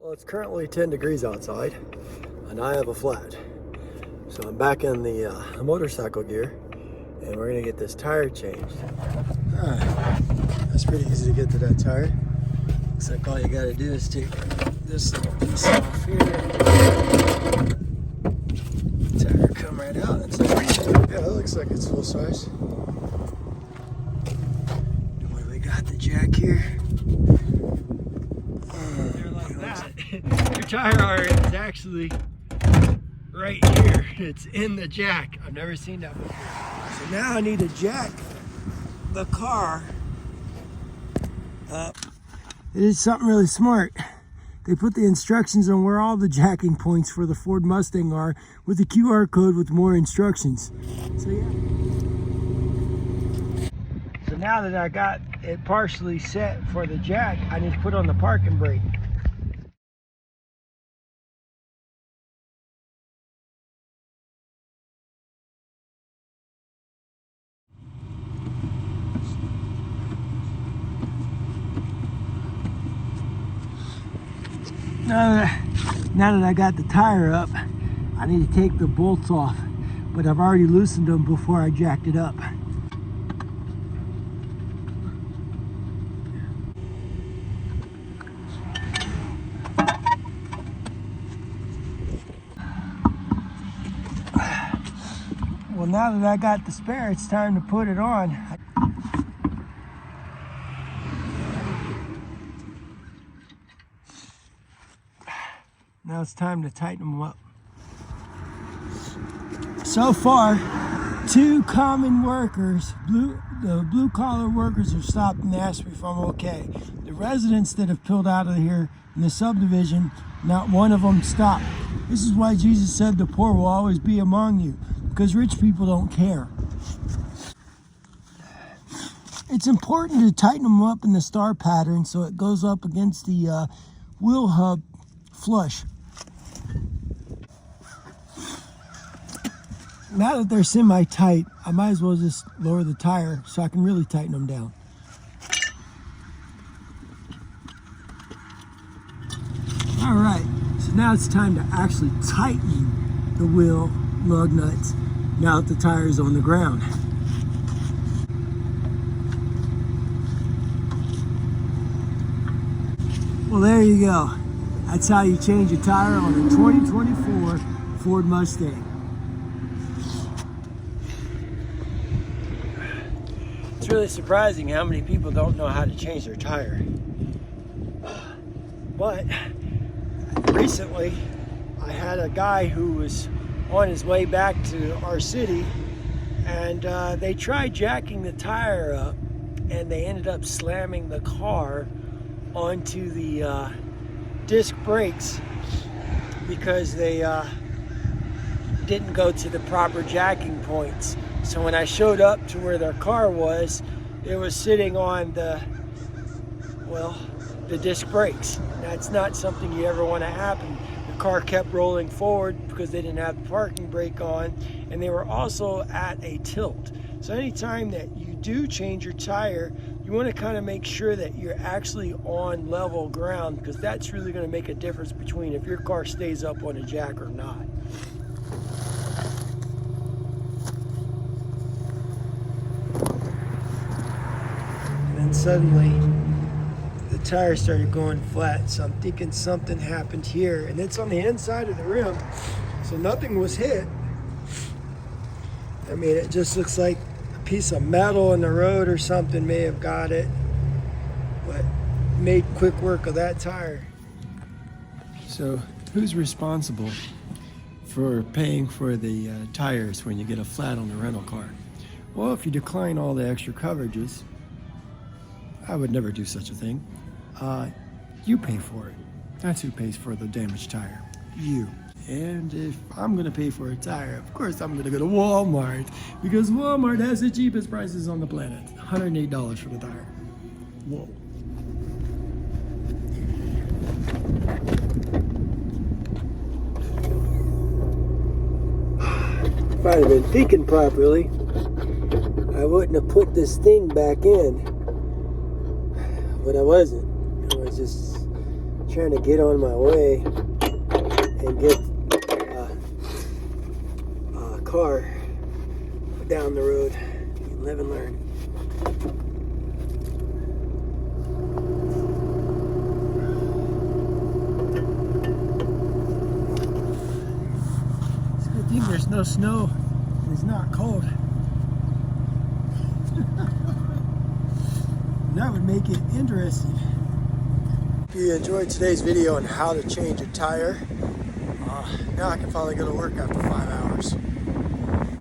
Well, it's currently 10 degrees outside and I have a flat. So I'm back in the motorcycle gear and we're gonna get this tire changed. Alright, that's pretty easy to get to that tire. Looks like all you gotta do is take this little piece off here. Tire come right out. It's like, yeah, it looks like it's full size. What do we got? The jack here. Your tire iron is actually right here. It's in the jack. I've never seen that before. So now I need to jack the car up. It is something really smart. They put the instructions on where all the jacking points for the Ford Mustang are with a QR code with more instructions. So yeah. So now that I got it partially set for the jack, I need to put on the parking brake. Now that I got the tire up, I need to take the bolts off, but I've already loosened them before I jacked it up. Well, now that I got the spare, it's time to put it on. Now it's time to tighten them up. So far, two common workers, the blue collar workers, have stopped and asked me if I'm okay. The residents that have pulled out of here in the subdivision, not one of them stopped. This is why Jesus said the poor will always be among you, because rich people don't care. It's important to tighten them up in the star pattern so it goes up against the wheel hub flush. Now that they're semi-tight, I might as well just lower the tire so I can really tighten them down. All right, so now it's time to actually tighten the wheel lug nuts now that the tire is on the ground. Well, there you go. That's how you change a tire on a 2024 Ford Mustang. It's really surprising how many people don't know how to change their tire. But recently, I had a guy who was on his way back to our city, and they tried jacking the tire up, and they ended up slamming the car onto the disc brakes because they didn't go to the proper jacking points. So when I showed up to where their car was, it was sitting on the disc brakes. That's not something you ever want to happen. The car kept rolling forward because they didn't have the parking brake on, and they were also at a tilt. So anytime that you do change your tire, you want to kind of make sure that you're actually on level ground, because that's really going to make a difference between if your car stays up on a jack or not. And then suddenly the tire started going flat, so I'm thinking something happened here, and it's on the inside of the rim, so nothing was hit. I mean, it just looks like a piece of metal in the road or something may have got it, but made quick work of that tire. So who's responsible for paying for the tires when you get a flat on a rental car? Well, if you decline all the extra coverages, I would never do such a thing. You pay for it. That's who pays for the damaged tire. You. And if I'm gonna pay for a tire, of course I'm gonna go to Walmart, because Walmart has the cheapest prices on the planet. $108 for the tire. Whoa. If I'd have been thinking properly, I wouldn't have put this thing back in. But I wasn't. I was just trying to get on my way and get a car down the road. Live and learn. It's a good thing there's no snow and it's not cold. That would make it interesting. If you enjoyed today's video on how to change a tire, now I can finally go to work after 5 hours.